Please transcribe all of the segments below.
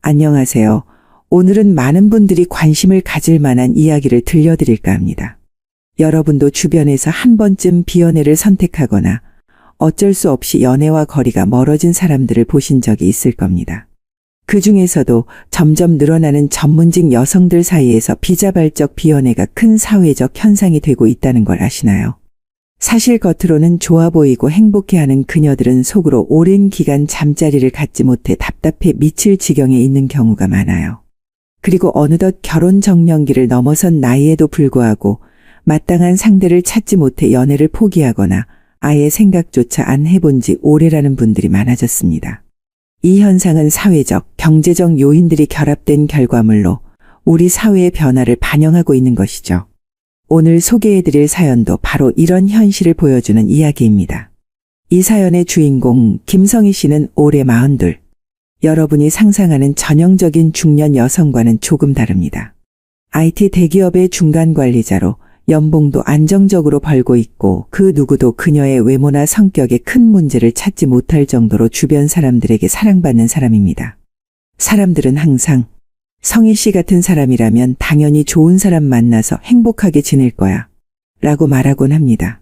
안녕하세요. 오늘은 많은 분들이 관심을 가질 만한 이야기를 들려드릴까 합니다. 여러분도 주변에서 한 번쯤 비연애를 선택하거나 어쩔 수 없이 연애와 거리가 멀어진 사람들을 보신 적이 있을 겁니다. 그 중에서도 점점 늘어나는 전문직 여성들 사이에서 비자발적 비연애가 큰 사회적 현상이 되고 있다는 걸 아시나요? 사실 겉으로는 좋아 보이고 행복해하는 그녀들은 속으로 오랜 기간 잠자리를 갖지 못해 답답해 미칠 지경에 있는 경우가 많아요. 그리고 어느덧 결혼 정년기를 넘어선 나이에도 불구하고 마땅한 상대를 찾지 못해 연애를 포기하거나 아예 생각조차 안 해본 지 오래라는 분들이 많아졌습니다. 이 현상은 사회적, 경제적 요인들이 결합된 결과물로 우리 사회의 변화를 반영하고 있는 것이죠. 오늘 소개해드릴 사연도 바로 이런 현실을 보여주는 이야기입니다. 이 사연의 주인공 김성희 씨는 올해 42. 여러분이 상상하는 전형적인 중년 여성과는 조금 다릅니다. IT 대기업의 중간 관리자로 연봉도 안정적으로 벌고 있고 그 누구도 그녀의 외모나 성격에 큰 문제를 찾지 못할 정도로 주변 사람들에게 사랑받는 사람입니다. 사람들은 항상 성희 씨 같은 사람이라면 당연히 좋은 사람 만나서 행복하게 지낼 거야 라고 말하곤 합니다.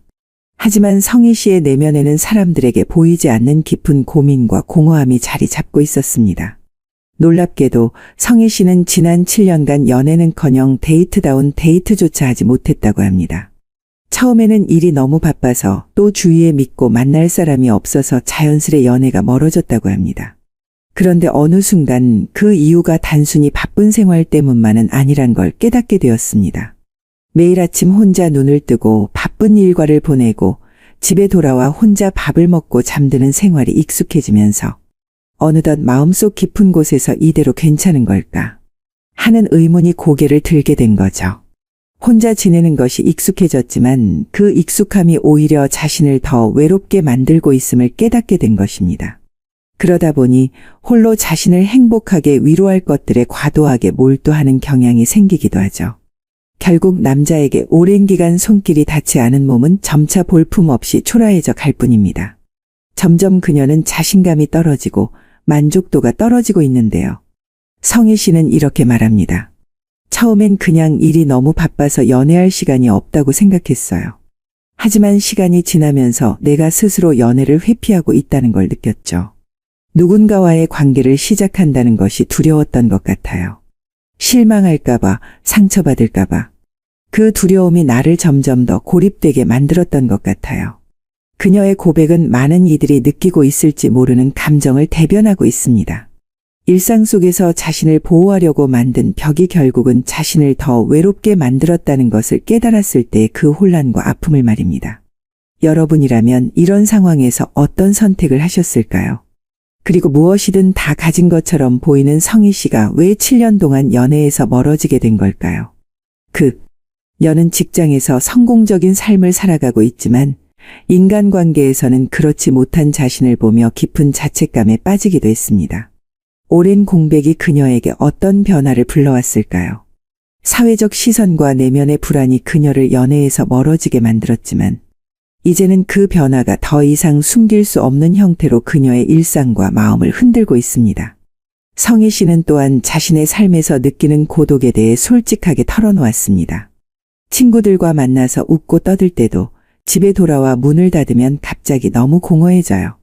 하지만 성희 씨의 내면에는 사람들에게 보이지 않는 깊은 고민과 공허함이 자리 잡고 있었습니다. 놀랍게도 성희 씨는 지난 7년간 연애는커녕 데이트다운 데이트조차 하지 못했다고 합니다. 처음에는 일이 너무 바빠서 또 주위에 믿고 만날 사람이 없어서 자연스레 연애가 멀어졌다고 합니다. 그런데 어느 순간 그 이유가 단순히 바쁜 생활 때문만은 아니란 걸 깨닫게 되었습니다. 매일 아침 혼자 눈을 뜨고 바쁜 일과를 보내고 집에 돌아와 혼자 밥을 먹고 잠드는 생활이 익숙해지면서 어느덧 마음속 깊은 곳에서 이대로 괜찮은 걸까 하는 의문이 고개를 들게 된 거죠. 혼자 지내는 것이 익숙해졌지만 그 익숙함이 오히려 자신을 더 외롭게 만들고 있음을 깨닫게 된 것입니다. 그러다 보니 홀로 자신을 행복하게 위로할 것들에 과도하게 몰두하는 경향이 생기기도 하죠. 결국 남자에게 오랜 기간 손길이 닿지 않은 몸은 점차 볼품없이 초라해져 갈 뿐입니다. 점점 그녀는 자신감이 떨어지고 만족도가 떨어지고 있는데요. 성희 씨는 이렇게 말합니다. 처음엔 그냥 일이 너무 바빠서 연애할 시간이 없다고 생각했어요. 하지만 시간이 지나면서 내가 스스로 연애를 회피하고 있다는 걸 느꼈죠. 누군가와의 관계를 시작한다는 것이 두려웠던 것 같아요. 실망할까봐, 상처받을까봐. 그 두려움이 나를 점점 더 고립되게 만들었던 것 같아요. 그녀의 고백은 많은 이들이 느끼고 있을지 모르는 감정을 대변하고 있습니다. 일상 속에서 자신을 보호하려고 만든 벽이 결국은 자신을 더 외롭게 만들었다는 것을 깨달았을 때의 그 혼란과 아픔을 말입니다. 여러분이라면 이런 상황에서 어떤 선택을 하셨을까요? 그리고 무엇이든 다 가진 것처럼 보이는 성희 씨가 왜 7년 동안 연애에서 멀어지게 된 걸까요? 그녀는 직장에서 성공적인 삶을 살아가고 있지만 인간관계에서는 그렇지 못한 자신을 보며 깊은 자책감에 빠지기도 했습니다. 오랜 공백이 그녀에게 어떤 변화를 불러왔을까요? 사회적 시선과 내면의 불안이 그녀를 연애에서 멀어지게 만들었지만 이제는 그 변화가 더 이상 숨길 수 없는 형태로 그녀의 일상과 마음을 흔들고 있습니다. 성희 씨는 또한 자신의 삶에서 느끼는 고독에 대해 솔직하게 털어놓았습니다. 친구들과 만나서 웃고 떠들 때도 집에 돌아와 문을 닫으면 갑자기 너무 공허해져요.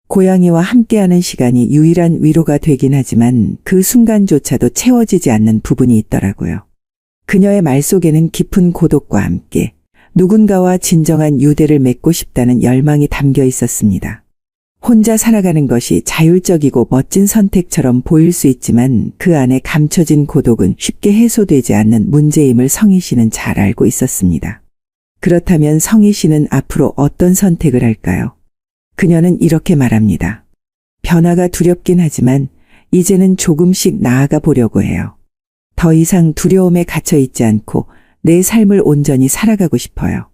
고양이와 함께하는 시간이 유일한 위로가 되긴 하지만 그 순간조차도 채워지지 않는 부분이 있더라고요. 그녀의 말 속에는 깊은 고독과 함께 누군가와 진정한 유대를 맺고 싶다는 열망이 담겨 있었습니다. 혼자 살아가는 것이 자율적이고 멋진 선택처럼 보일 수 있지만 그 안에 감춰진 고독은 쉽게 해소되지 않는 문제임을 성희 씨는 잘 알고 있었습니다. 그렇다면 성희 씨는 앞으로 어떤 선택을 할까요? 그녀는 이렇게 말합니다. 변화가 두렵긴 하지만 이제는 조금씩 나아가 보려고 해요. 더 이상 두려움에 갇혀 있지 않고 내 삶을 온전히 살아가고 싶어요.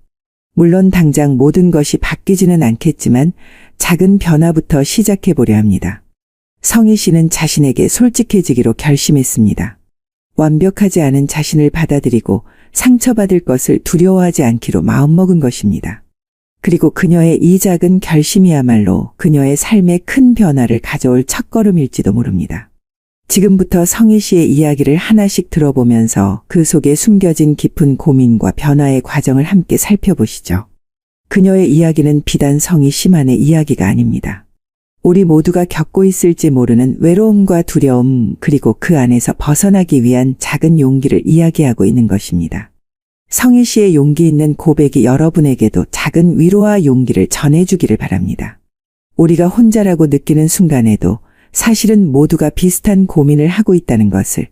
물론 당장 모든 것이 바뀌지는 않겠지만 작은 변화부터 시작해 보려 합니다. 성희 씨는 자신에게 솔직해지기로 결심했습니다. 완벽하지 않은 자신을 받아들이고 상처받을 것을 두려워하지 않기로 마음먹은 것입니다. 그리고 그녀의 이 작은 결심이야말로 그녀의 삶에 큰 변화를 가져올 첫걸음일지도 모릅니다. 지금부터 성희 씨의 이야기를 하나씩 들어보면서 그 속에 숨겨진 깊은 고민과 변화의 과정을 함께 살펴보시죠. 그녀의 이야기는 비단 성희 씨만의 이야기가 아닙니다. 우리 모두가 겪고 있을지 모르는 외로움과 두려움, 그리고 그 안에서 벗어나기 위한 작은 용기를 이야기하고 있는 것입니다. 성희 씨의 용기 있는 고백이 여러분에게도 작은 위로와 용기를 전해주기를 바랍니다. 우리가 혼자라고 느끼는 순간에도 사실은 모두가 비슷한 고민을 하고 있다는 것을,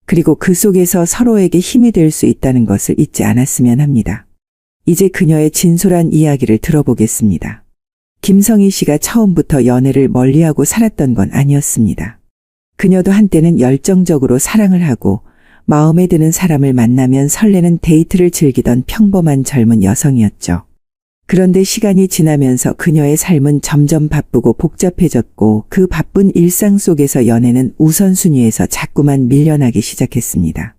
그리고 그 속에서 서로에게 힘이 될 수 있다는 것을 잊지 않았으면 합니다. 이제 그녀의 진솔한 이야기를 들어보겠습니다. 김성희 씨가 처음부터 연애를 멀리하고 살았던 건 아니었습니다. 그녀도 한때는 열정적으로 사랑을 하고 마음에 드는 사람을 만나면 설레는 데이트를 즐기던 평범한 젊은 여성이었죠. 그런데 시간이 지나면서 그녀의 삶은 점점 바쁘고 복잡해졌고 그 바쁜 일상 속에서 연애는 우선순위에서 자꾸만 밀려나기 시작했습니다.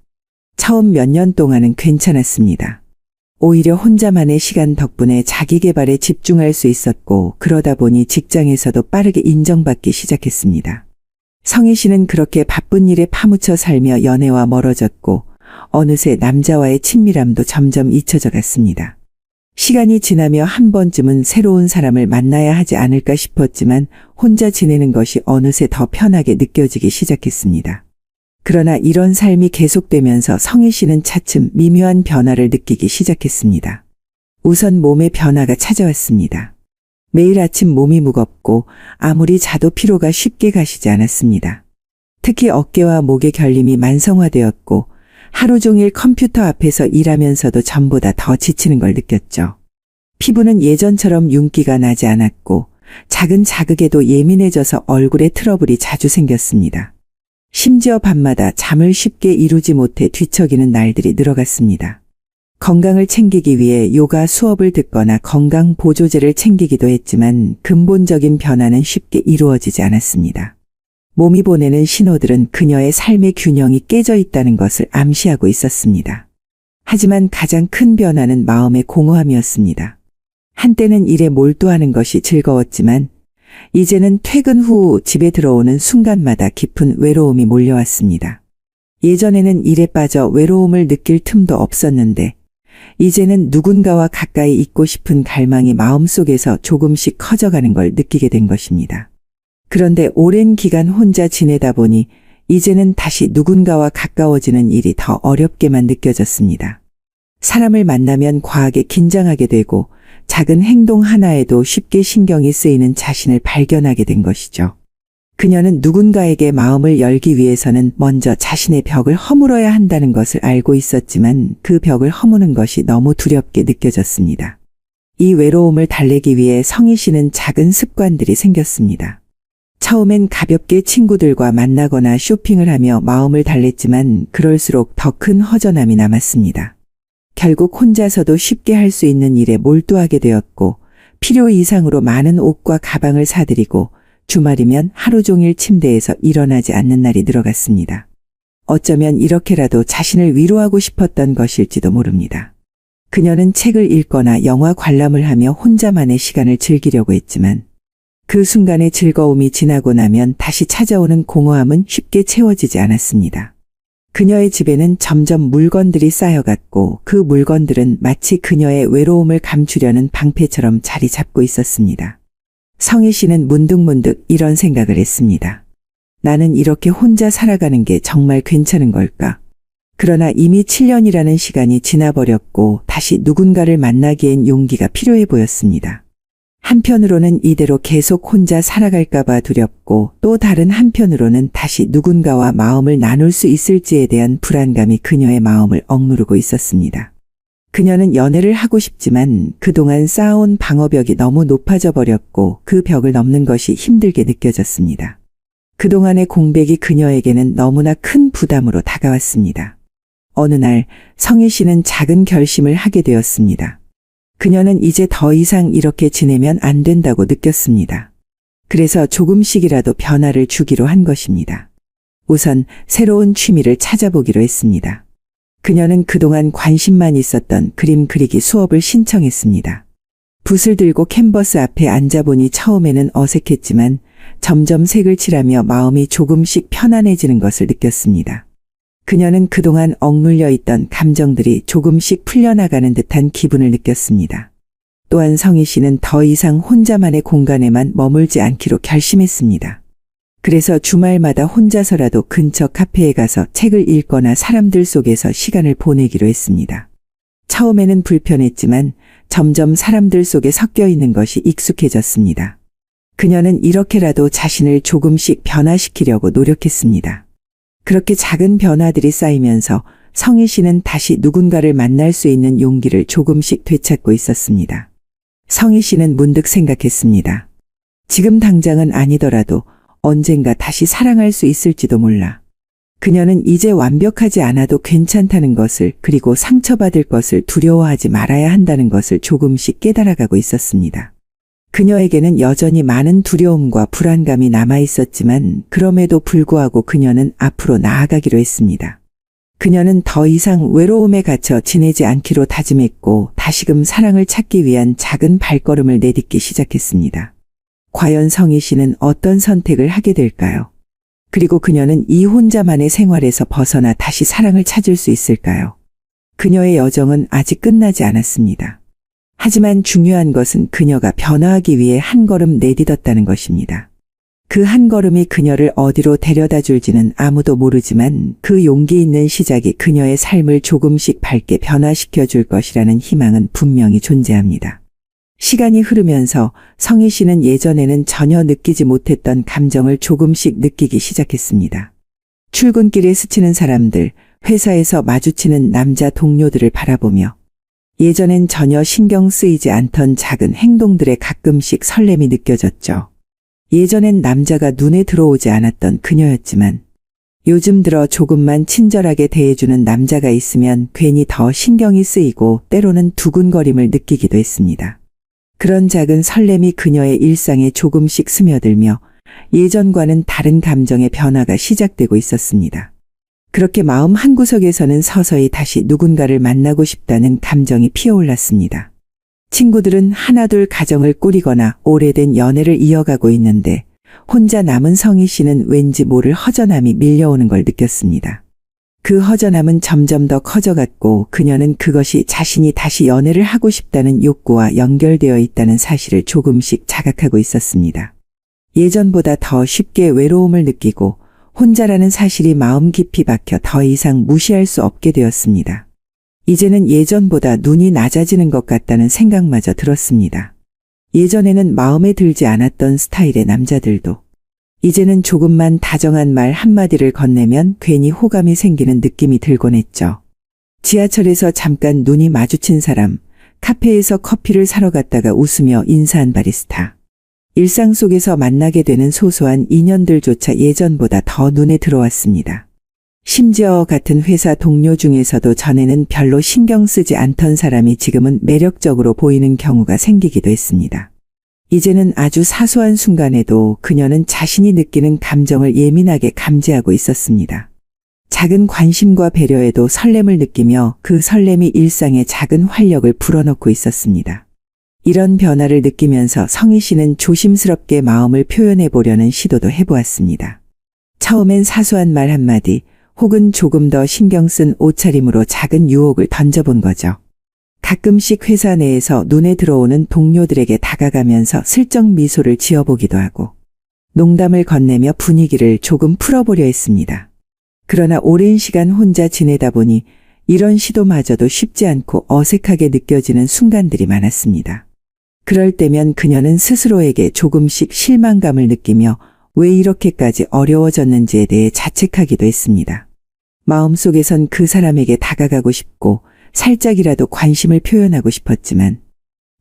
처음 몇 년 동안은 괜찮았습니다. 오히려 혼자만의 시간 덕분에 자기 개발에 집중할 수 있었고 그러다 보니 직장에서도 빠르게 인정받기 시작했습니다. 성희 씨는 그렇게 바쁜 일에 파묻혀 살며 연애와 멀어졌고 어느새 남자와의 친밀함도 점점 잊혀져 갔습니다. 시간이 지나며 한 번쯤은 새로운 사람을 만나야 하지 않을까 싶었지만 혼자 지내는 것이 어느새 더 편하게 느껴지기 시작했습니다. 그러나 이런 삶이 계속되면서 성희 씨는 차츰 미묘한 변화를 느끼기 시작했습니다. 우선 몸의 변화가 찾아왔습니다. 매일 아침 몸이 무겁고 아무리 자도 피로가 쉽게 가시지 않았습니다. 특히 어깨와 목의 결림이 만성화되었고 하루 종일 컴퓨터 앞에서 일하면서도 전보다 더 지치는 걸 느꼈죠. 피부는 예전처럼 윤기가 나지 않았고 작은 자극에도 예민해져서 얼굴에 트러블이 자주 생겼습니다. 심지어 밤마다 잠을 쉽게 이루지 못해 뒤척이는 날들이 늘어갔습니다. 건강을 챙기기 위해 요가 수업을 듣거나 건강 보조제를 챙기기도 했지만 근본적인 변화는 쉽게 이루어지지 않았습니다. 몸이 보내는 신호들은 그녀의 삶의 균형이 깨져 있다는 것을 암시하고 있었습니다. 하지만 가장 큰 변화는 마음의 공허함이었습니다. 한때는 일에 몰두하는 것이 즐거웠지만 이제는 퇴근 후 집에 들어오는 순간마다 깊은 외로움이 몰려왔습니다. 예전에는 일에 빠져 외로움을 느낄 틈도 없었는데 이제는 누군가와 가까이 있고 싶은 갈망이 마음속에서 조금씩 커져가는 걸 느끼게 된 것입니다. 그런데 오랜 기간 혼자 지내다 보니 이제는 다시 누군가와 가까워지는 일이 더 어렵게만 느껴졌습니다. 사람을 만나면 과하게 긴장하게 되고 작은 행동 하나에도 쉽게 신경이 쓰이는 자신을 발견하게 된 것이죠. 그녀는 누군가에게 마음을 열기 위해서는 먼저 자신의 벽을 허물어야 한다는 것을 알고 있었지만 그 벽을 허무는 것이 너무 두렵게 느껴졌습니다. 이 외로움을 달래기 위해 성희 씨는 작은 습관들이 생겼습니다. 처음엔 가볍게 친구들과 만나거나 쇼핑을 하며 마음을 달랬지만 그럴수록 더 큰 허전함이 남았습니다. 결국 혼자서도 쉽게 할 수 있는 일에 몰두하게 되었고 필요 이상으로 많은 옷과 가방을 사들이고 주말이면 하루 종일 침대에서 일어나지 않는 날이 늘어갔습니다. 어쩌면 이렇게라도 자신을 위로하고 싶었던 것일지도 모릅니다. 그녀는 책을 읽거나 영화 관람을 하며 혼자만의 시간을 즐기려고 했지만 그 순간의 즐거움이 지나고 나면 다시 찾아오는 공허함은 쉽게 채워지지 않았습니다. 그녀의 집에는 점점 물건들이 쌓여갔고 그 물건들은 마치 그녀의 외로움을 감추려는 방패처럼 자리 잡고 있었습니다. 성희 씨는 문득문득 이런 생각을 했습니다. 나는 이렇게 혼자 살아가는 게 정말 괜찮은 걸까? 그러나 이미 7년이라는 시간이 지나버렸고 다시 누군가를 만나기엔 용기가 필요해 보였습니다. 한편으로는 이대로 계속 혼자 살아갈까봐 두렵고 또 다른 한편으로는 다시 누군가와 마음을 나눌 수 있을지에 대한 불안감이 그녀의 마음을 억누르고 있었습니다. 그녀는 연애를 하고 싶지만 그동안 쌓아온 방어벽이 너무 높아져 버렸고 그 벽을 넘는 것이 힘들게 느껴졌습니다. 그동안의 공백이 그녀에게는 너무나 큰 부담으로 다가왔습니다. 어느 날 성희 씨는 작은 결심을 하게 되었습니다. 그녀는 이제 더 이상 이렇게 지내면 안 된다고 느꼈습니다. 그래서 조금씩이라도 변화를 주기로 한 것입니다. 우선 새로운 취미를 찾아보기로 했습니다. 그녀는 그동안 관심만 있었던 그림 그리기 수업을 신청했습니다. 붓을 들고 캔버스 앞에 앉아보니 처음에는 어색했지만 점점 색을 칠하며 마음이 조금씩 편안해지는 것을 느꼈습니다. 그녀는 그동안 억눌려 있던 감정들이 조금씩 풀려나가는 듯한 기분을 느꼈습니다. 또한 성희 씨는 더 이상 혼자만의 공간에만 머물지 않기로 결심했습니다. 그래서 주말마다 혼자서라도 근처 카페에 가서 책을 읽거나 사람들 속에서 시간을 보내기로 했습니다. 처음에는 불편했지만 점점 사람들 속에 섞여 있는 것이 익숙해졌습니다. 그녀는 이렇게라도 자신을 조금씩 변화시키려고 노력했습니다. 그렇게 작은 변화들이 쌓이면서 성희 씨는 다시 누군가를 만날 수 있는 용기를 조금씩 되찾고 있었습니다. 성희 씨는 문득 생각했습니다. 지금 당장은 아니더라도 언젠가 다시 사랑할 수 있을지도 몰라. 그녀는 이제 완벽하지 않아도 괜찮다는 것을, 그리고 상처받을 것을 두려워하지 말아야 한다는 것을 조금씩 깨달아가고 있었습니다. 그녀에게는 여전히 많은 두려움과 불안감이 남아 있었지만 그럼에도 불구하고 그녀는 앞으로 나아가기로 했습니다. 그녀는 더 이상 외로움에 갇혀 지내지 않기로 다짐했고 다시금 사랑을 찾기 위한 작은 발걸음을 내딛기 시작했습니다. 과연 성희 씨는 어떤 선택을 하게 될까요? 그리고 그녀는 이 혼자만의 생활에서 벗어나 다시 사랑을 찾을 수 있을까요? 그녀의 여정은 아직 끝나지 않았습니다. 하지만 중요한 것은 그녀가 변화하기 위해 한 걸음 내딛었다는 것입니다. 그 한 걸음이 그녀를 어디로 데려다 줄지는 아무도 모르지만 그 용기 있는 시작이 그녀의 삶을 조금씩 밝게 변화시켜 줄 것이라는 희망은 분명히 존재합니다. 시간이 흐르면서 성희 씨는 예전에는 전혀 느끼지 못했던 감정을 조금씩 느끼기 시작했습니다. 출근길에 스치는 사람들, 회사에서 마주치는 남자 동료들을 바라보며 예전엔 전혀 신경 쓰이지 않던 작은 행동들에 가끔씩 설렘이 느껴졌죠. 예전엔 남자가 눈에 들어오지 않았던 그녀였지만 요즘 들어 조금만 친절하게 대해주는 남자가 있으면 괜히 더 신경이 쓰이고 때로는 두근거림을 느끼기도 했습니다. 그런 작은 설렘이 그녀의 일상에 조금씩 스며들며 예전과는 다른 감정의 변화가 시작되고 있었습니다. 그렇게 마음 한구석에서는 서서히 다시 누군가를 만나고 싶다는 감정이 피어올랐습니다. 친구들은 하나둘 가정을 꾸리거나 오래된 연애를 이어가고 있는데 혼자 남은 성희 씨는 왠지 모를 허전함이 밀려오는 걸 느꼈습니다. 그 허전함은 점점 더 커져갔고 그녀는 그것이 자신이 다시 연애를 하고 싶다는 욕구와 연결되어 있다는 사실을 조금씩 자각하고 있었습니다. 예전보다 더 쉽게 외로움을 느끼고 혼자라는 사실이 마음 깊이 박혀 더 이상 무시할 수 없게 되었습니다. 이제는 예전보다 눈이 낮아지는 것 같다는 생각마저 들었습니다. 예전에는 마음에 들지 않았던 스타일의 남자들도 이제는 조금만 다정한 말 한마디를 건네면 괜히 호감이 생기는 느낌이 들곤 했죠. 지하철에서 잠깐 눈이 마주친 사람, 카페에서 커피를 사러 갔다가 웃으며 인사한 바리스타. 일상 속에서 만나게 되는 소소한 인연들조차 예전보다 더 눈에 들어왔습니다. 심지어 같은 회사 동료 중에서도 전에는 별로 신경 쓰지 않던 사람이 지금은 매력적으로 보이는 경우가 생기기도 했습니다. 이제는 아주 사소한 순간에도 그녀는 자신이 느끼는 감정을 예민하게 감지하고 있었습니다. 작은 관심과 배려에도 설렘을 느끼며 그 설렘이 일상에 작은 활력을 불어넣고 있었습니다. 이런 변화를 느끼면서 성희 씨는 조심스럽게 마음을 표현해 보려는 시도도 해보았습니다. 처음엔 사소한 말 한마디 혹은 조금 더 신경 쓴 옷차림으로 작은 유혹을 던져본 거죠. 가끔씩 회사 내에서 눈에 들어오는 동료들에게 다가가면서 슬쩍 미소를 지어보기도 하고 농담을 건네며 분위기를 조금 풀어보려 했습니다. 그러나 오랜 시간 혼자 지내다 보니 이런 시도마저도 쉽지 않고 어색하게 느껴지는 순간들이 많았습니다. 그럴 때면 그녀는 스스로에게 조금씩 실망감을 느끼며 왜 이렇게까지 어려워졌는지에 대해 자책하기도 했습니다. 마음속에선 그 사람에게 다가가고 싶고 살짝이라도 관심을 표현하고 싶었지만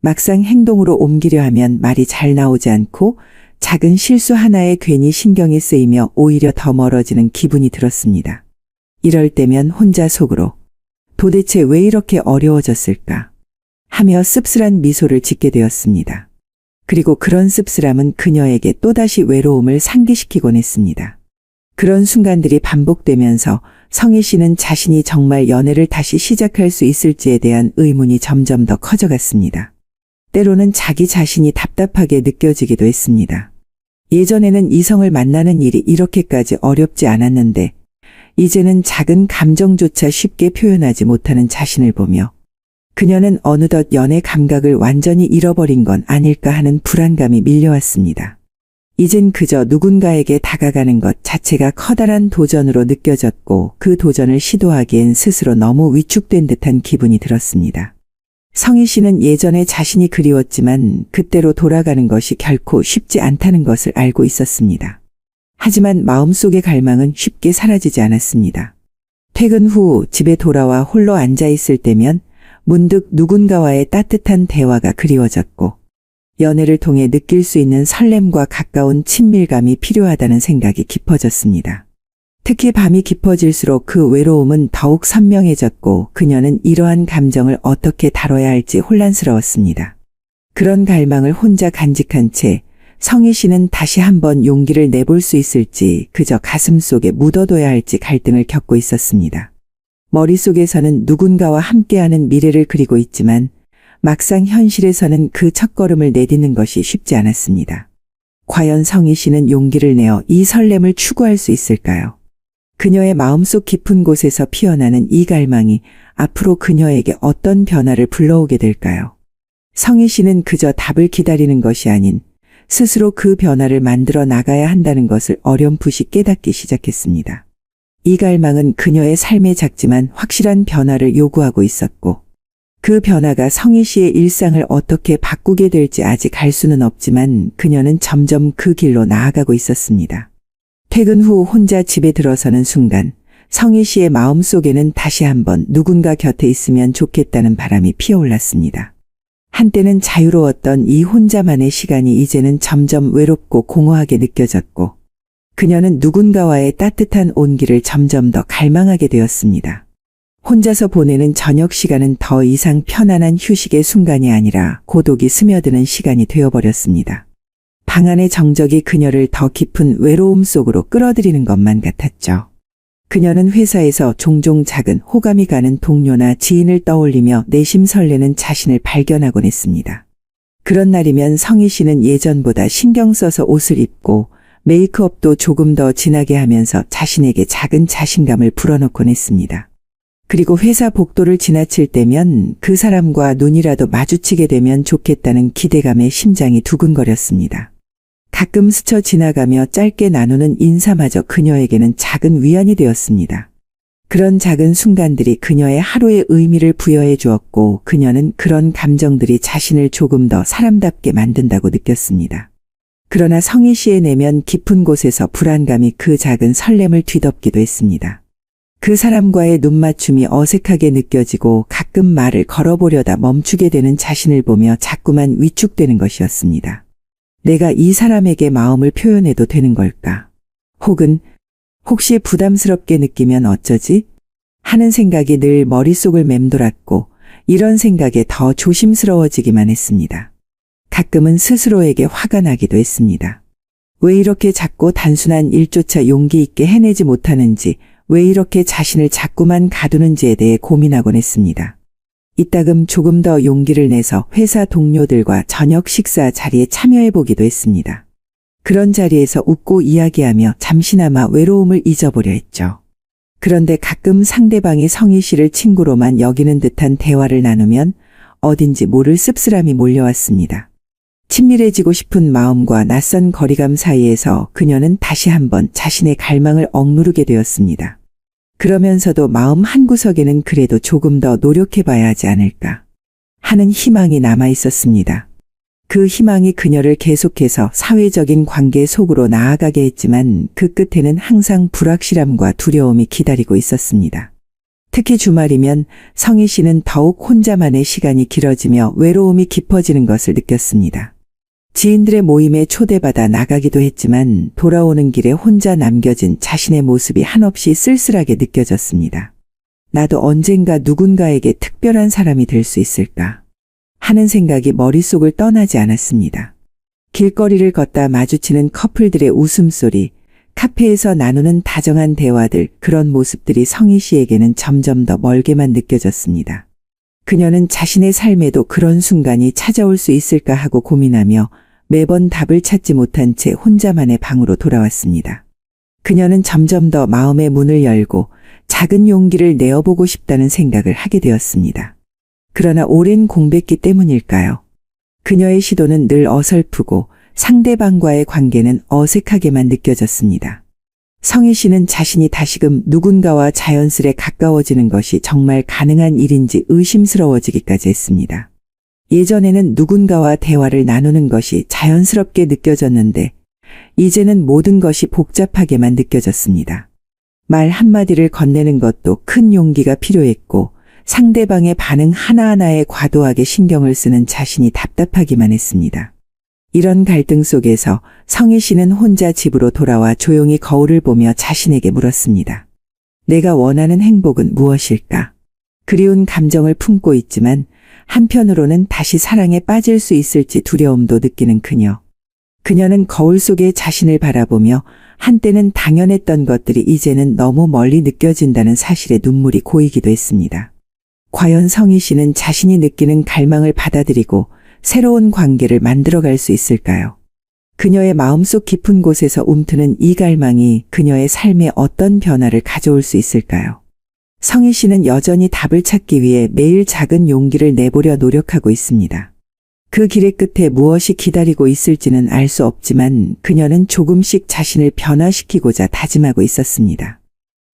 막상 행동으로 옮기려 하면 말이 잘 나오지 않고 작은 실수 하나에 괜히 신경이 쓰이며 오히려 더 멀어지는 기분이 들었습니다. 이럴 때면 혼자 속으로 도대체 왜 이렇게 어려워졌을까 하며 씁쓸한 미소를 짓게 되었습니다. 그리고 그런 씁쓸함은 그녀에게 또다시 외로움을 상기시키곤 했습니다. 그런 순간들이 반복되면서 성희 씨는 자신이 정말 연애를 다시 시작할 수 있을지에 대한 의문이 점점 더 커져갔습니다. 때로는 자기 자신이 답답하게 느껴지기도 했습니다. 예전에는 이성을 만나는 일이 이렇게까지 어렵지 않았는데 이제는 작은 감정조차 쉽게 표현하지 못하는 자신을 보며 그녀는 어느덧 연애 감각을 완전히 잃어버린 건 아닐까 하는 불안감이 밀려왔습니다. 이젠 그저 누군가에게 다가가는 것 자체가 커다란 도전으로 느껴졌고 그 도전을 시도하기엔 스스로 너무 위축된 듯한 기분이 들었습니다. 성희 씨는 예전에 자신이 그리웠지만 그때로 돌아가는 것이 결코 쉽지 않다는 것을 알고 있었습니다. 하지만 마음속의 갈망은 쉽게 사라지지 않았습니다. 퇴근 후 집에 돌아와 홀로 앉아 있을 때면 문득 누군가와의 따뜻한 대화가 그리워졌고 연애를 통해 느낄 수 있는 설렘과 가까운 친밀감이 필요하다는 생각이 깊어졌습니다. 특히 밤이 깊어질수록 그 외로움은 더욱 선명해졌고 그녀는 이러한 감정을 어떻게 다뤄야 할지 혼란스러웠습니다. 그런 갈망을 혼자 간직한 채 성희 씨는 다시 한번 용기를 내볼 수 있을지 그저 가슴속에 묻어둬야 할지 갈등을 겪고 있었습니다. 머릿속에서는 누군가와 함께하는 미래를 그리고 있지만 막상 현실에서는 그 첫걸음을 내딛는 것이 쉽지 않았습니다. 과연 성희 씨는 용기를 내어 이 설렘을 추구할 수 있을까요? 그녀의 마음속 깊은 곳에서 피어나는 이 갈망이 앞으로 그녀에게 어떤 변화를 불러오게 될까요? 성희 씨는 그저 답을 기다리는 것이 아닌 스스로 그 변화를 만들어 나가야 한다는 것을 어렴풋이 깨닫기 시작했습니다. 이 갈망은 그녀의 삶에 작지만 확실한 변화를 요구하고 있었고 그 변화가 성희 씨의 일상을 어떻게 바꾸게 될지 아직 알 수는 없지만 그녀는 점점 그 길로 나아가고 있었습니다. 퇴근 후 혼자 집에 들어서는 순간 성희 씨의 마음속에는 다시 한번 누군가 곁에 있으면 좋겠다는 바람이 피어올랐습니다. 한때는 자유로웠던 이 혼자만의 시간이 이제는 점점 외롭고 공허하게 느껴졌고 그녀는 누군가와의 따뜻한 온기를 점점 더 갈망하게 되었습니다. 혼자서 보내는 저녁 시간은 더 이상 편안한 휴식의 순간이 아니라 고독이 스며드는 시간이 되어버렸습니다. 방 안의 정적이 그녀를 더 깊은 외로움 속으로 끌어들이는 것만 같았죠. 그녀는 회사에서 종종 작은 호감이 가는 동료나 지인을 떠올리며 내심 설레는 자신을 발견하곤 했습니다. 그런 날이면 성희 씨는 예전보다 신경 써서 옷을 입고 메이크업도 조금 더 진하게 하면서 자신에게 작은 자신감을 불어넣곤 했습니다. 그리고 회사 복도를 지나칠 때면 그 사람과 눈이라도 마주치게 되면 좋겠다는 기대감에 심장이 두근거렸습니다. 가끔 스쳐 지나가며 짧게 나누는 인사마저 그녀에게는 작은 위안이 되었습니다. 그런 작은 순간들이 그녀의 하루의 의미를 부여해 주었고 그녀는 그런 감정들이 자신을 조금 더 사람답게 만든다고 느꼈습니다. 그러나 성희 씨의 내면 깊은 곳에서 불안감이 그 작은 설렘을 뒤덮기도 했습니다. 그 사람과의 눈맞춤이 어색하게 느껴지고 가끔 말을 걸어보려다 멈추게 되는 자신을 보며 자꾸만 위축되는 것이었습니다. 내가 이 사람에게 마음을 표현해도 되는 걸까? 혹은 혹시 부담스럽게 느끼면 어쩌지? 하는 생각이 늘 머릿속을 맴돌았고 이런 생각에 더 조심스러워지기만 했습니다. 가끔은 스스로에게 화가 나기도 했습니다. 왜 이렇게 작고 단순한 일조차 용기 있게 해내지 못하는지 왜 이렇게 자신을 자꾸만 가두는지에 대해 고민하곤 했습니다. 이따금 조금 더 용기를 내서 회사 동료들과 저녁 식사 자리에 참여해보기도 했습니다. 그런 자리에서 웃고 이야기하며 잠시나마 외로움을 잊어보려 했죠. 그런데 가끔 상대방이 성희 씨를 친구로만 여기는 듯한 대화를 나누면 어딘지 모를 씁쓸함이 몰려왔습니다. 친밀해지고 싶은 마음과 낯선 거리감 사이에서 그녀는 다시 한번 자신의 갈망을 억누르게 되었습니다. 그러면서도 마음 한구석에는 그래도 조금 더 노력해봐야 하지 않을까 하는 희망이 남아 있었습니다. 그 희망이 그녀를 계속해서 사회적인 관계 속으로 나아가게 했지만 그 끝에는 항상 불확실함과 두려움이 기다리고 있었습니다. 특히 주말이면 성희 씨는 더욱 혼자만의 시간이 길어지며 외로움이 깊어지는 것을 느꼈습니다. 지인들의 모임에 초대받아 나가기도 했지만 돌아오는 길에 혼자 남겨진 자신의 모습이 한없이 쓸쓸하게 느껴졌습니다. 나도 언젠가 누군가에게 특별한 사람이 될 수 있을까 하는 생각이 머릿속을 떠나지 않았습니다. 길거리를 걷다 마주치는 커플들의 웃음소리, 카페에서 나누는 다정한 대화들, 그런 모습들이 성희 씨에게는 점점 더 멀게만 느껴졌습니다. 그녀는 자신의 삶에도 그런 순간이 찾아올 수 있을까 하고 고민하며 매번 답을 찾지 못한 채 혼자만의 방으로 돌아왔습니다. 그녀는 점점 더 마음의 문을 열고 작은 용기를 내어보고 싶다는 생각을 하게 되었습니다. 그러나 오랜 공백기 때문일까요? 그녀의 시도는 늘 어설프고 상대방과의 관계는 어색하게만 느껴졌습니다. 성희 씨는 자신이 다시금 누군가와 자연스레 가까워지는 것이 정말 가능한 일인지 의심스러워지기까지 했습니다. 예전에는 누군가와 대화를 나누는 것이 자연스럽게 느껴졌는데 이제는 모든 것이 복잡하게만 느껴졌습니다. 말 한마디를 건네는 것도 큰 용기가 필요했고 상대방의 반응 하나하나에 과도하게 신경을 쓰는 자신이 답답하기만 했습니다. 이런 갈등 속에서 성희 씨는 혼자 집으로 돌아와 조용히 거울을 보며 자신에게 물었습니다. 내가 원하는 행복은 무엇일까? 그리운 감정을 품고 있지만 한편으로는 다시 사랑에 빠질 수 있을지 두려움도 느끼는 그녀. 그녀는 거울 속에 자신을 바라보며 한때는 당연했던 것들이 이제는 너무 멀리 느껴진다는 사실에 눈물이 고이기도 했습니다. 과연 성희 씨는 자신이 느끼는 갈망을 받아들이고 새로운 관계를 만들어갈 수 있을까요? 그녀의 마음속 깊은 곳에서 움트는 이 갈망이 그녀의 삶에 어떤 변화를 가져올 수 있을까요? 성희 씨는 여전히 답을 찾기 위해 매일 작은 용기를 내보려 노력하고 있습니다. 그 길의 끝에 무엇이 기다리고 있을지는 알 수 없지만 그녀는 조금씩 자신을 변화시키고자 다짐하고 있었습니다.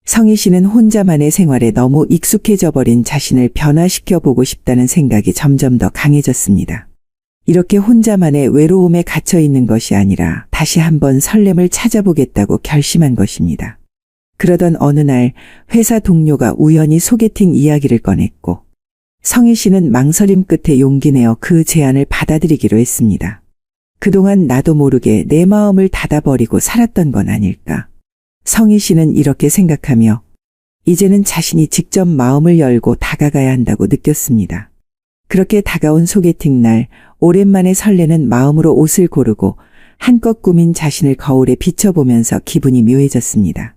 성희 씨는 혼자만의 생활에 너무 익숙해져 버린 자신을 변화시켜 보고 싶다는 생각이 점점 더 강해졌습니다. 이렇게 혼자만의 외로움에 갇혀 있는 것이 아니라 다시 한번 설렘을 찾아보겠다고 결심한 것입니다. 그러던 어느 날 회사 동료가 우연히 소개팅 이야기를 꺼냈고 성희 씨는 망설임 끝에 용기 내어 그 제안을 받아들이기로 했습니다. 그동안 나도 모르게 내 마음을 닫아버리고 살았던 건 아닐까. 성희 씨는 이렇게 생각하며 이제는 자신이 직접 마음을 열고 다가가야 한다고 느꼈습니다. 그렇게 다가온 소개팅 날 오랜만에 설레는 마음으로 옷을 고르고 한껏 꾸민 자신을 거울에 비춰보면서 기분이 묘해졌습니다.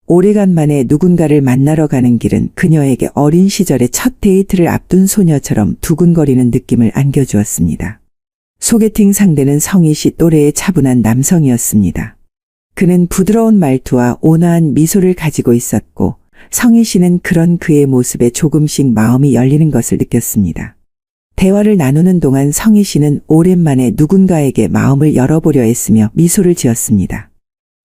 오래간만에 누군가를 만나러 가는 길은 그녀에게 어린 시절의 첫 데이트를 앞둔 소녀처럼 두근거리는 느낌을 안겨주었습니다. 소개팅 상대는 성희 씨 또래의 차분한 남성이었습니다. 그는 부드러운 말투와 온화한 미소를 가지고 있었고 성희 씨는 그런 그의 모습에 조금씩 마음이 열리는 것을 느꼈습니다. 대화를 나누는 동안 성희 씨는 오랜만에 누군가에게 마음을 열어보려 했으며 미소를 지었습니다.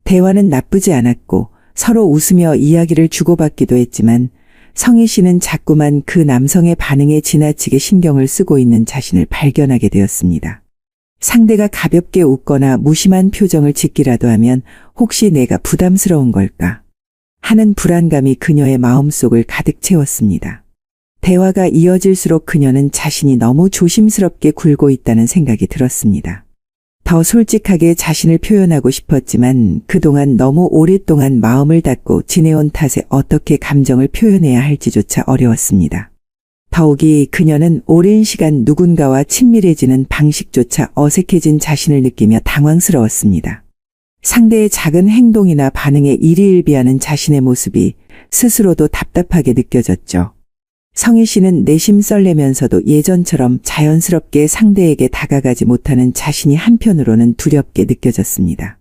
대화는 나쁘지 않았고 서로 웃으며 이야기를 주고받기도 했지만 성희 씨는 자꾸만 그 남성의 반응에 지나치게 신경을 쓰고 있는 자신을 발견하게 되었습니다. 상대가 가볍게 웃거나 무심한 표정을 짓기라도 하면 혹시 내가 부담스러운 걸까 하는 불안감이 그녀의 마음속을 가득 채웠습니다. 대화가 이어질수록 그녀는 자신이 너무 조심스럽게 굴고 있다는 생각이 들었습니다. 더 솔직하게 자신을 표현하고 싶었지만 그동안 너무 오랫동안 마음을 닫고 지내온 탓에 어떻게 감정을 표현해야 할지조차 어려웠습니다. 더욱이 그녀는 오랜 시간 누군가와 친밀해지는 방식조차 어색해진 자신을 느끼며 당황스러웠습니다. 상대의 작은 행동이나 반응에 일희일비하는 자신의 모습이 스스로도 답답하게 느껴졌죠. 성희 씨는 내심 설레면서도 예전처럼 자연스럽게 상대에게 다가가지 못하는 자신이 한편으로는 두렵게 느껴졌습니다.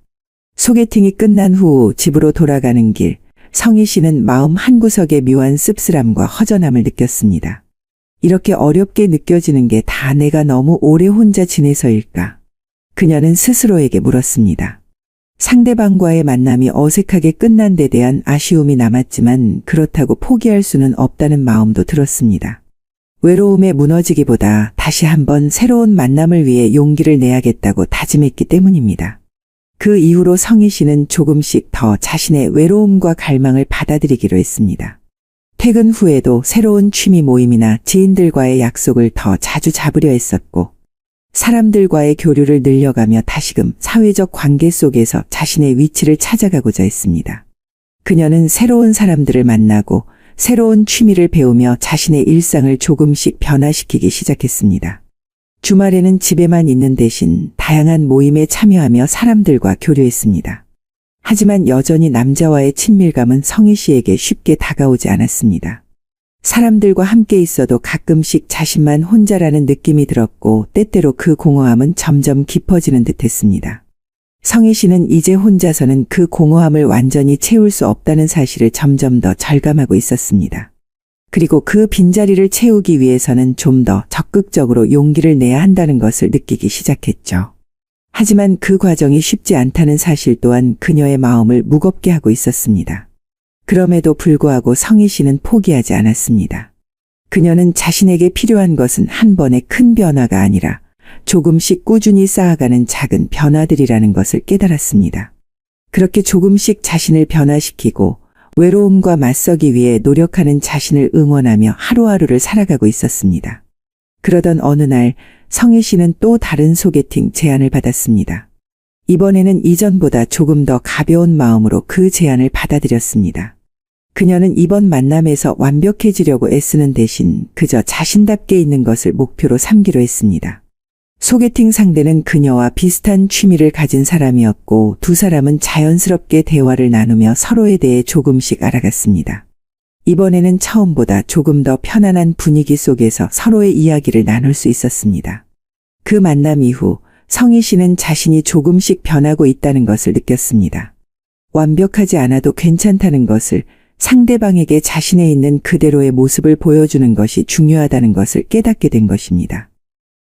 소개팅이 끝난 후 집으로 돌아가는 길, 성희 씨는 마음 한구석에 묘한 씁쓸함과 허전함을 느꼈습니다. 이렇게 어렵게 느껴지는 게 다 내가 너무 오래 혼자 지내서일까? 그녀는 스스로에게 물었습니다. 상대방과의 만남이 어색하게 끝난 데 대한 아쉬움이 남았지만 그렇다고 포기할 수는 없다는 마음도 들었습니다. 외로움에 무너지기보다 다시 한번 새로운 만남을 위해 용기를 내야겠다고 다짐했기 때문입니다. 그 이후로 성희 씨는 조금씩 더 자신의 외로움과 갈망을 받아들이기로 했습니다. 퇴근 후에도 새로운 취미 모임이나 지인들과의 약속을 더 자주 잡으려 했었고 사람들과의 교류를 늘려가며 다시금 사회적 관계 속에서 자신의 위치를 찾아가고자 했습니다. 그녀는 새로운 사람들을 만나고 새로운 취미를 배우며 자신의 일상을 조금씩 변화시키기 시작했습니다. 주말에는 집에만 있는 대신 다양한 모임에 참여하며 사람들과 교류했습니다. 하지만 여전히 남자와의 친밀감은 성희 씨에게 쉽게 다가오지 않았습니다. 사람들과 함께 있어도 가끔씩 자신만 혼자라는 느낌이 들었고 때때로 그 공허함은 점점 깊어지는 듯했습니다. 성희 씨는 이제 혼자서는 그 공허함을 완전히 채울 수 없다는 사실을 점점 더 절감하고 있었습니다. 그리고 그 빈자리를 채우기 위해서는 좀 더 적극적으로 용기를 내야 한다는 것을 느끼기 시작했죠. 하지만 그 과정이 쉽지 않다는 사실 또한 그녀의 마음을 무겁게 하고 있었습니다. 그럼에도 불구하고 성희 씨는 포기하지 않았습니다. 그녀는 자신에게 필요한 것은 한 번의 큰 변화가 아니라 조금씩 꾸준히 쌓아가는 작은 변화들이라는 것을 깨달았습니다. 그렇게 조금씩 자신을 변화시키고 외로움과 맞서기 위해 노력하는 자신을 응원하며 하루하루를 살아가고 있었습니다. 그러던 어느 날 성희 씨는 또 다른 소개팅 제안을 받았습니다. 이번에는 이전보다 조금 더 가벼운 마음으로 그 제안을 받아들였습니다. 그녀는 이번 만남에서 완벽해지려고 애쓰는 대신 그저 자신답게 있는 것을 목표로 삼기로 했습니다. 소개팅 상대는 그녀와 비슷한 취미를 가진 사람이었고 두 사람은 자연스럽게 대화를 나누며 서로에 대해 조금씩 알아갔습니다. 이번에는 처음보다 조금 더 편안한 분위기 속에서 서로의 이야기를 나눌 수 있었습니다. 그 만남 이후 성희 씨는 자신이 조금씩 변하고 있다는 것을 느꼈습니다. 완벽하지 않아도 괜찮다는 것을, 상대방에게 자신에 있는 그대로의 모습을 보여주는 것이 중요하다는 것을 깨닫게 된 것입니다.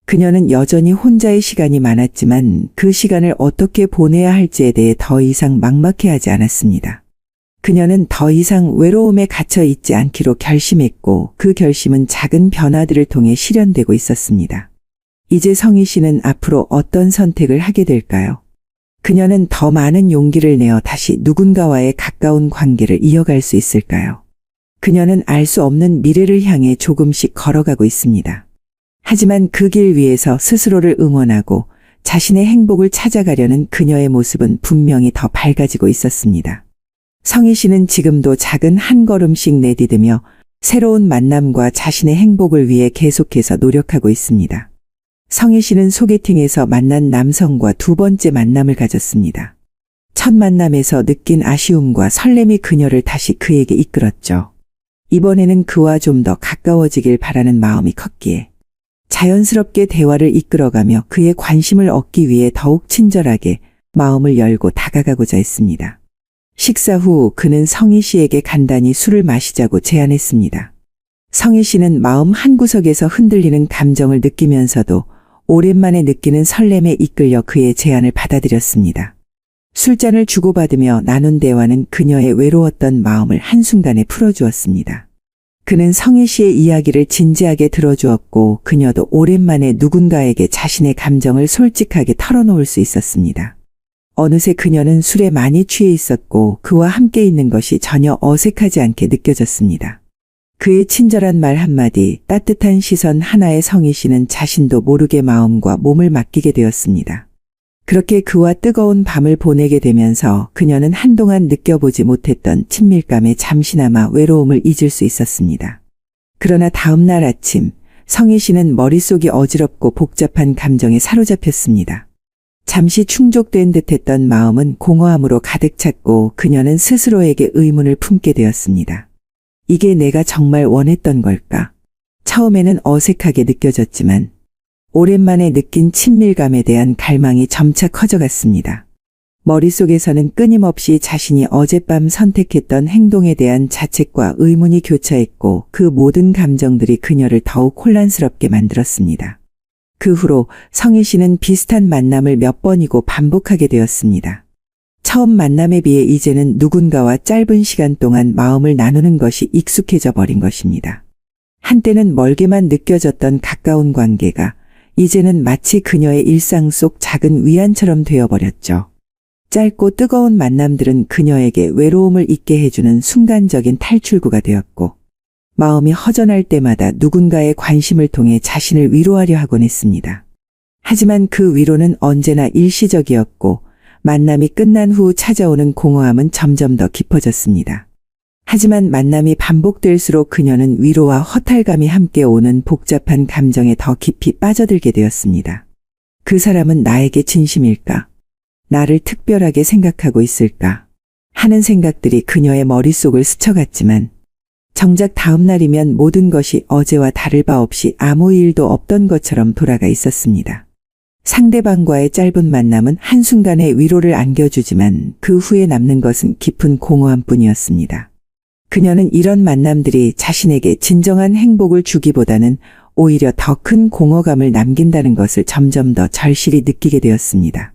그녀는 여전히 혼자의 시간이 많았지만 그 시간을 어떻게 보내야 할지에 대해 더 이상 막막해하지 않았습니다. 그녀는 더 이상 외로움에 갇혀 있지 않기로 결심했고 그 결심은 작은 변화들을 통해 실현되고 있었습니다. 이제 성희 씨는 앞으로 어떤 선택을 하게 될까요? 그녀는 더 많은 용기를 내어 다시 누군가와의 가까운 관계를 이어갈 수 있을까요? 그녀는 알 수 없는 미래를 향해 조금씩 걸어가고 있습니다. 하지만 그 길 위에서 스스로를 응원하고 자신의 행복을 찾아가려는 그녀의 모습은 분명히 더 밝아지고 있었습니다. 성희 씨는 지금도 작은 한 걸음씩 내디디며 새로운 만남과 자신의 행복을 위해 계속해서 노력하고 있습니다. 성희 씨는 소개팅에서 만난 남성과 두 번째 만남을 가졌습니다. 첫 만남에서 느낀 아쉬움과 설렘이 그녀를 다시 그에게 이끌었죠. 이번에는 그와 좀 더 가까워지길 바라는 마음이 컸기에 자연스럽게 대화를 이끌어가며 그의 관심을 얻기 위해 더욱 친절하게 마음을 열고 다가가고자 했습니다. 식사 후 그는 성희 씨에게 간단히 술을 마시자고 제안했습니다. 성희 씨는 마음 한구석에서 흔들리는 감정을 느끼면서도 오랜만에 느끼는 설렘에 이끌려 그의 제안을 받아들였습니다. 술잔을 주고받으며 나눈 대화는 그녀의 외로웠던 마음을 한순간에 풀어주었습니다. 그는 성희 씨의 이야기를 진지하게 들어주었고 그녀도 오랜만에 누군가에게 자신의 감정을 솔직하게 털어놓을 수 있었습니다. 어느새 그녀는 술에 많이 취해 있었고 그와 함께 있는 것이 전혀 어색하지 않게 느껴졌습니다. 그의 친절한 말 한마디, 따뜻한 시선 하나에 성희 씨는 자신도 모르게 마음과 몸을 맡기게 되었습니다. 그렇게 그와 뜨거운 밤을 보내게 되면서 그녀는 한동안 느껴보지 못했던 친밀감에 잠시나마 외로움을 잊을 수 있었습니다. 그러나 다음 날 아침, 성희 씨는 머릿속이 어지럽고 복잡한 감정에 사로잡혔습니다. 잠시 충족된 듯했던 마음은 공허함으로 가득 찼고 그녀는 스스로에게 의문을 품게 되었습니다. 이게 내가 정말 원했던 걸까? 처음에는 어색하게 느껴졌지만 오랜만에 느낀 친밀감에 대한 갈망이 점차 커져갔습니다. 머릿속에서는 끊임없이 자신이 어젯밤 선택했던 행동에 대한 자책과 의문이 교차했고 그 모든 감정들이 그녀를 더욱 혼란스럽게 만들었습니다. 그 후로 성희 씨는 비슷한 만남을 몇 번이고 반복하게 되었습니다. 처음 만남에 비해 이제는 누군가와 짧은 시간 동안 마음을 나누는 것이 익숙해져 버린 것입니다. 한때는 멀게만 느껴졌던 가까운 관계가 이제는 마치 그녀의 일상 속 작은 위안처럼 되어버렸죠. 짧고 뜨거운 만남들은 그녀에게 외로움을 잊게 해주는 순간적인 탈출구가 되었고 마음이 허전할 때마다 누군가의 관심을 통해 자신을 위로하려 하곤 했습니다. 하지만 그 위로는 언제나 일시적이었고 만남이 끝난 후 찾아오는 공허함은 점점 더 깊어졌습니다. 하지만 만남이 반복될수록 그녀는 위로와 허탈감이 함께 오는 복잡한 감정에 더 깊이 빠져들게 되었습니다. 그 사람은 나에게 진심일까? 나를 특별하게 생각하고 있을까? 하는 생각들이 그녀의 머릿속을 스쳐갔지만 정작 다음 날이면 모든 것이 어제와 다를 바 없이 아무 일도 없던 것처럼 돌아가 있었습니다. 상대방과의 짧은 만남은 한순간의 위로를 안겨주지만 그 후에 남는 것은 깊은 공허함뿐이었습니다. 그녀는 이런 만남들이 자신에게 진정한 행복을 주기보다는 오히려 더 큰 공허감을 남긴다는 것을 점점 더 절실히 느끼게 되었습니다.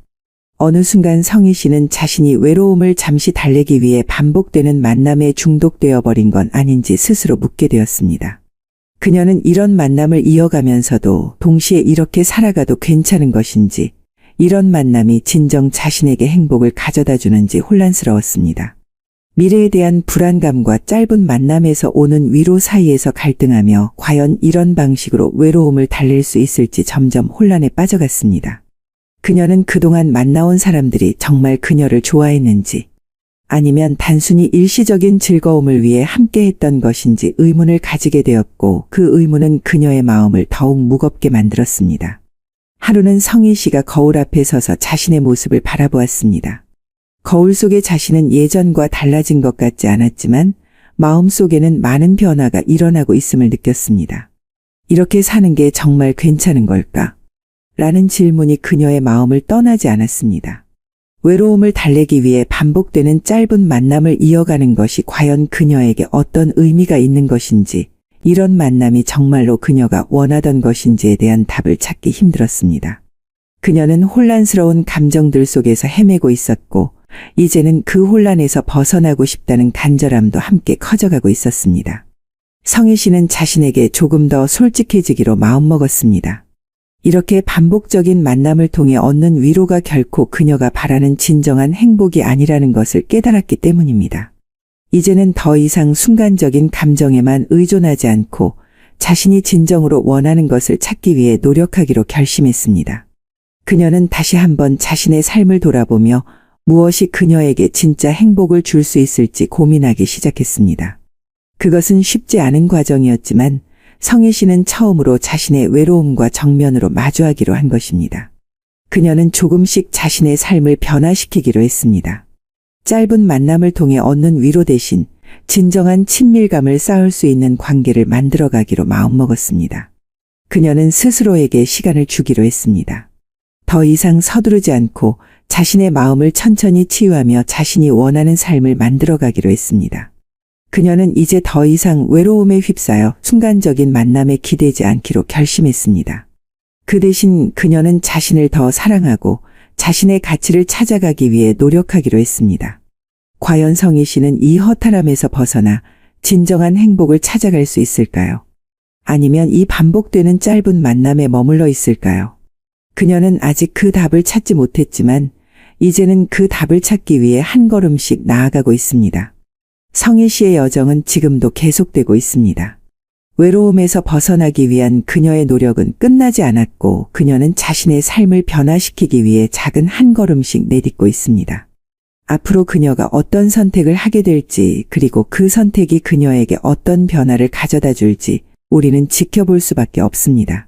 어느 순간 성희 씨는 자신이 외로움을 잠시 달래기 위해 반복되는 만남에 중독되어 버린 건 아닌지 스스로 묻게 되었습니다. 그녀는 이런 만남을 이어가면서도 동시에 이렇게 살아가도 괜찮은 것인지, 이런 만남이 진정 자신에게 행복을 가져다 주는지 혼란스러웠습니다. 미래에 대한 불안감과 짧은 만남에서 오는 위로 사이에서 갈등하며 과연 이런 방식으로 외로움을 달랠 수 있을지 점점 혼란에 빠져갔습니다. 그녀는 그동안 만나온 사람들이 정말 그녀를 좋아했는지, 아니면 단순히 일시적인 즐거움을 위해 함께했던 것인지 의문을 가지게 되었고, 그 의문은 그녀의 마음을 더욱 무겁게 만들었습니다. 하루는 성희 씨가 거울 앞에 서서 자신의 모습을 바라보았습니다. 거울 속의 자신은 예전과 달라진 것 같지 않았지만 마음속에는 많은 변화가 일어나고 있음을 느꼈습니다. 이렇게 사는 게 정말 괜찮은 걸까? 라는 질문이 그녀의 마음을 떠나지 않았습니다. 외로움을 달래기 위해 반복되는 짧은 만남을 이어가는 것이 과연 그녀에게 어떤 의미가 있는 것인지, 이런 만남이 정말로 그녀가 원하던 것인지에 대한 답을 찾기 힘들었습니다. 그녀는 혼란스러운 감정들 속에서 헤매고 있었고, 이제는 그 혼란에서 벗어나고 싶다는 간절함도 함께 커져가고 있었습니다. 성희 씨는 자신에게 조금 더 솔직해지기로 마음먹었습니다. 이렇게 반복적인 만남을 통해 얻는 위로가 결코 그녀가 바라는 진정한 행복이 아니라는 것을 깨달았기 때문입니다. 이제는 더 이상 순간적인 감정에만 의존하지 않고 자신이 진정으로 원하는 것을 찾기 위해 노력하기로 결심했습니다. 그녀는 다시 한번 자신의 삶을 돌아보며 무엇이 그녀에게 진짜 행복을 줄 수 있을지 고민하기 시작했습니다. 그것은 쉽지 않은 과정이었지만 성희 씨는 처음으로 자신의 외로움과 정면으로 마주하기로 한 것입니다. 그녀는 조금씩 자신의 삶을 변화시키기로 했습니다. 짧은 만남을 통해 얻는 위로 대신 진정한 친밀감을 쌓을 수 있는 관계를 만들어가기로 마음먹었습니다. 그녀는 스스로에게 시간을 주기로 했습니다. 더 이상 서두르지 않고 자신의 마음을 천천히 치유하며 자신이 원하는 삶을 만들어가기로 했습니다. 그녀는 이제 더 이상 외로움에 휩싸여 순간적인 만남에 기대지 않기로 결심했습니다. 그 대신 그녀는 자신을 더 사랑하고 자신의 가치를 찾아가기 위해 노력하기로 했습니다. 과연 성희 씨는 이 허탈함에서 벗어나 진정한 행복을 찾아갈 수 있을까요? 아니면 이 반복되는 짧은 만남에 머물러 있을까요? 그녀는 아직 그 답을 찾지 못했지만 이제는 그 답을 찾기 위해 한 걸음씩 나아가고 있습니다. 성희 씨의 여정은 지금도 계속되고 있습니다. 외로움에서 벗어나기 위한 그녀의 노력은 끝나지 않았고 그녀는 자신의 삶을 변화시키기 위해 작은 한 걸음씩 내딛고 있습니다. 앞으로 그녀가 어떤 선택을 하게 될지, 그리고 그 선택이 그녀에게 어떤 변화를 가져다 줄지 우리는 지켜볼 수밖에 없습니다.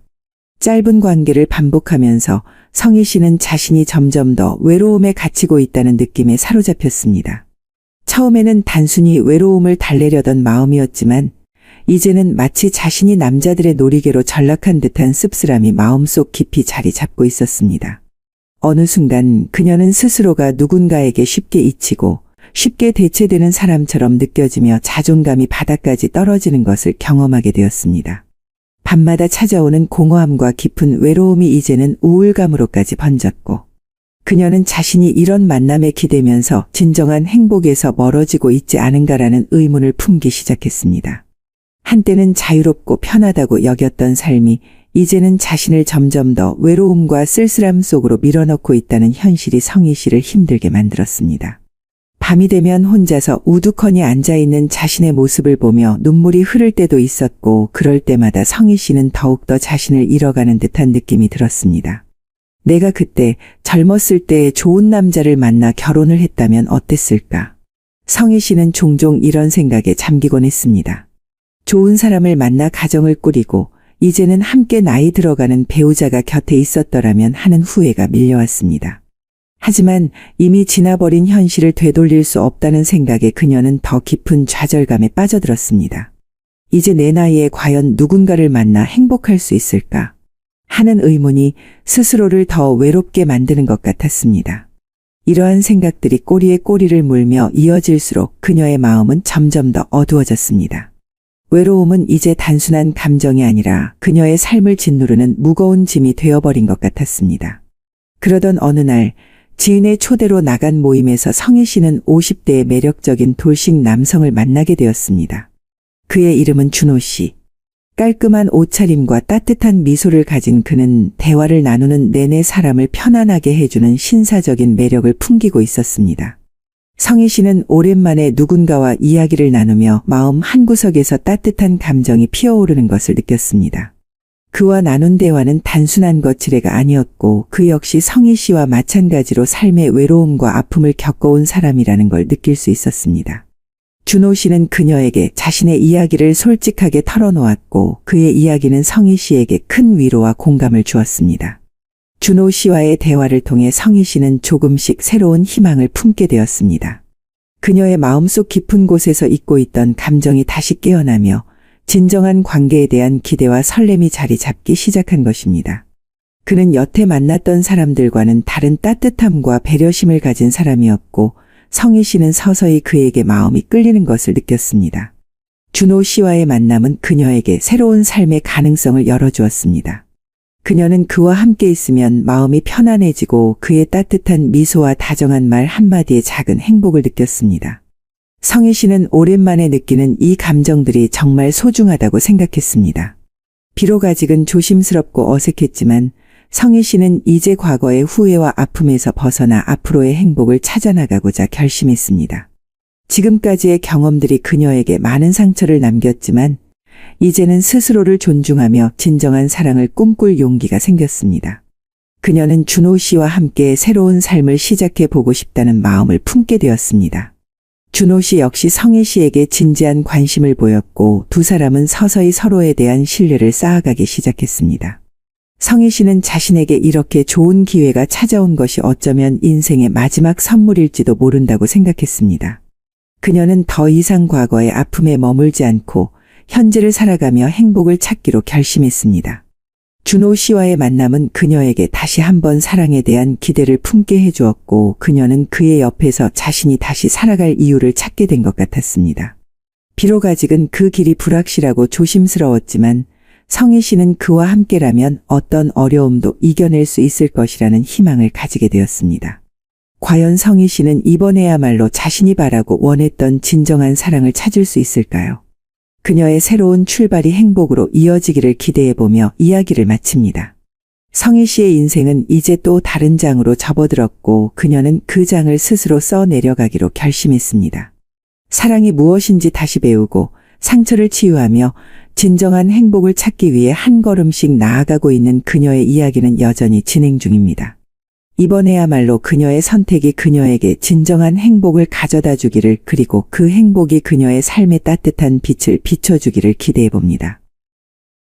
짧은 관계를 반복하면서 성희 씨는 자신이 점점 더 외로움에 갇히고 있다는 느낌에 사로잡혔습니다. 처음에는 단순히 외로움을 달래려던 마음이었지만 이제는 마치 자신이 남자들의 놀이개로 전락한 듯한 씁쓸함이 마음속 깊이 자리 잡고 있었습니다. 어느 순간 그녀는 스스로가 누군가에게 쉽게 잊히고 쉽게 대체되는 사람처럼 느껴지며 자존감이 바닥까지 떨어지는 것을 경험하게 되었습니다. 밤마다 찾아오는 공허함과 깊은 외로움이 이제는 우울감으로까지 번졌고, 그녀는 자신이 이런 만남에 기대면서 진정한 행복에서 멀어지고 있지 않은가라는 의문을 품기 시작했습니다. 한때는 자유롭고 편하다고 여겼던 삶이 이제는 자신을 점점 더 외로움과 쓸쓸함 속으로 밀어넣고 있다는 현실이 성희 씨를 힘들게 만들었습니다. 밤이 되면 혼자서 우두커니 앉아있는 자신의 모습을 보며 눈물이 흐를 때도 있었고, 그럴 때마다 성희 씨는 더욱더 자신을 잃어가는 듯한 느낌이 들었습니다. 내가 그때 젊었을 때 좋은 남자를 만나 결혼을 했다면 어땠을까? 성희 씨는 종종 이런 생각에 잠기곤 했습니다. 좋은 사람을 만나 가정을 꾸리고 이제는 함께 나이 들어가는 배우자가 곁에 있었더라면 하는 후회가 밀려왔습니다. 하지만 이미 지나버린 현실을 되돌릴 수 없다는 생각에 그녀는 더 깊은 좌절감에 빠져들었습니다. 이제 내 나이에 과연 누군가를 만나 행복할 수 있을까? 하는 의문이 스스로를 더 외롭게 만드는 것 같았습니다. 이러한 생각들이 꼬리에 꼬리를 물며 이어질수록 그녀의 마음은 점점 더 어두워졌습니다. 외로움은 이제 단순한 감정이 아니라 그녀의 삶을 짓누르는 무거운 짐이 되어버린 것 같았습니다. 그러던 어느 날 지인의 초대로 나간 모임에서 성희 씨는 50대의 매력적인 돌식 남성을 만나게 되었습니다. 그의 이름은 준호 씨. 깔끔한 옷차림과 따뜻한 미소를 가진 그는 대화를 나누는 내내 사람을 편안하게 해주는 신사적인 매력을 풍기고 있었습니다. 성희 씨는 오랜만에 누군가와 이야기를 나누며 마음 한구석에서 따뜻한 감정이 피어오르는 것을 느꼈습니다. 그와 나눈 대화는 단순한 거칠애가 아니었고 그 역시 성희 씨와 마찬가지로 삶의 외로움과 아픔을 겪어온 사람이라는 걸 느낄 수 있었습니다. 준호 씨는 그녀에게 자신의 이야기를 솔직하게 털어놓았고 그의 이야기는 성희 씨에게 큰 위로와 공감을 주었습니다. 준호 씨와의 대화를 통해 성희 씨는 조금씩 새로운 희망을 품게 되었습니다. 그녀의 마음속 깊은 곳에서 잊고 있던 감정이 다시 깨어나며 진정한 관계에 대한 기대와 설렘이 자리 잡기 시작한 것입니다. 그는 여태 만났던 사람들과는 다른 따뜻함과 배려심을 가진 사람이었고 성희 씨는 서서히 그에게 마음이 끌리는 것을 느꼈습니다. 준호 씨와의 만남은 그녀에게 새로운 삶의 가능성을 열어주었습니다. 그녀는 그와 함께 있으면 마음이 편안해지고 그의 따뜻한 미소와 다정한 말 한마디에 작은 행복을 느꼈습니다. 성희 씨는 오랜만에 느끼는 이 감정들이 정말 소중하다고 생각했습니다. 비록 아직은 조심스럽고 어색했지만 성희 씨는 이제 과거의 후회와 아픔에서 벗어나 앞으로의 행복을 찾아나가고자 결심했습니다. 지금까지의 경험들이 그녀에게 많은 상처를 남겼지만 이제는 스스로를 존중하며 진정한 사랑을 꿈꿀 용기가 생겼습니다. 그녀는 준호 씨와 함께 새로운 삶을 시작해 보고 싶다는 마음을 품게 되었습니다. 준호 씨 역시 성희 씨에게 진지한 관심을 보였고 두 사람은 서서히 서로에 대한 신뢰를 쌓아가기 시작했습니다. 성희 씨는 자신에게 이렇게 좋은 기회가 찾아온 것이 어쩌면 인생의 마지막 선물일지도 모른다고 생각했습니다. 그녀는 더 이상 과거의 아픔에 머물지 않고 현재를 살아가며 행복을 찾기로 결심했습니다. 준호 씨와의 만남은 그녀에게 다시 한번 사랑에 대한 기대를 품게 해주었고 그녀는 그의 옆에서 자신이 다시 살아갈 이유를 찾게 된 것 같았습니다. 비록 아직은 그 길이 불확실하고 조심스러웠지만 성희 씨는 그와 함께라면 어떤 어려움도 이겨낼 수 있을 것이라는 희망을 가지게 되었습니다. 과연 성희 씨는 이번에야말로 자신이 바라고 원했던 진정한 사랑을 찾을 수 있을까요? 그녀의 새로운 출발이 행복으로 이어지기를 기대해보며 이야기를 마칩니다. 성희 씨의 인생은 이제 또 다른 장으로 접어들었고 그녀는 그 장을 스스로 써내려가기로 결심했습니다. 사랑이 무엇인지 다시 배우고 상처를 치유하며 진정한 행복을 찾기 위해 한 걸음씩 나아가고 있는 그녀의 이야기는 여전히 진행 중입니다. 이번에야말로 그녀의 선택이 그녀에게 진정한 행복을 가져다 주기를 그리고 그 행복이 그녀의 삶에 따뜻한 빛을 비춰주기를 기대해 봅니다.